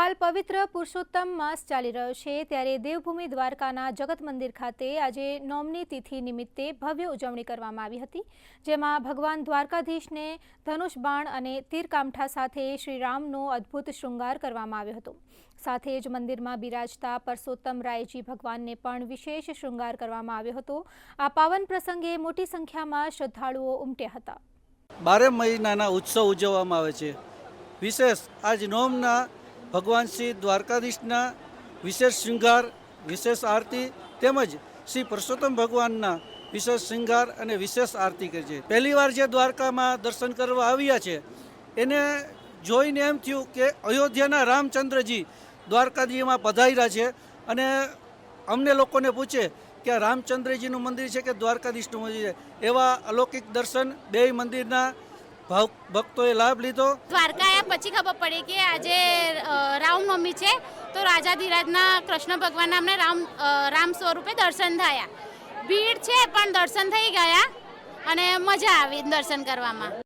હાલ પવિત્ર પુરુષોત્તમ માસ ચાલી રહ્યો છે ત્યારે દેવભૂમિ દ્વારકાના જગત મંદિર ખાતે આજે નોમની તિથિ નિમિત્તે ભવ્ય ઉજવણી કરવામાં આવી હતી, જેમાં ભગવાન દ્વારકાધીશને ધનુષ બાણ અને તીરકામઠા સાથે શ્રી રામનો અદ્ભુત શૃંગાર કરવામાં આવ્યો હતો। સાથે જ મંદિરમાં બિરાજતા પરસોત્તમ રાયજી ભગવાનને પણ વિશેષ શૃંગાર કરવામાં આવ્યો હતો। આ પાવન પ્રસંગે મોટી સંખ્યામાં શ્રદ્ધાળુઓ ઉમટ્યા હતા। 12 મહિનાના ઉત્સવ ઉજવવામાં આવે છે। વિશેષ આજ નોમના ભગવાન શ્રી દ્વારકાધીશના વિશેષ શૃંગાર, વિશેષ આરતી તેમજ શ્રી પરસોત્તમ ભગવાનના વિશેષ શૃંગાર અને વિશેષ આરતી કરી છે। પહેલીવાર જે દ્વારકામાં દર્શન કરવા આવ્યા છે એને જોઈને એમ થયું કે અયોધ્યાના રામચંદ્રજી દ્વારકાધીશમાં પધાર્યા છે અને અમને લોકોને પૂછે કે રામચંદ્રજીનું મંદિર છે કે દ્વારકાધીશનું મંદિર છે, એવા અલૌકિક દર્શન બે મંદિરના ભક્તોએ લાભ લીધો। દ્વારકા આવ્યા પછી ખબર પડી કે આજે રામનવમી છે, તો રાજાધિરાજના કૃષ્ણ ભગવાનના અમને રામ સ્વરૂપે દર્શન થયા। ભીડ છે પણ દર્શન થઈ ગયા અને મજા આવી દર્શન કરવામાં।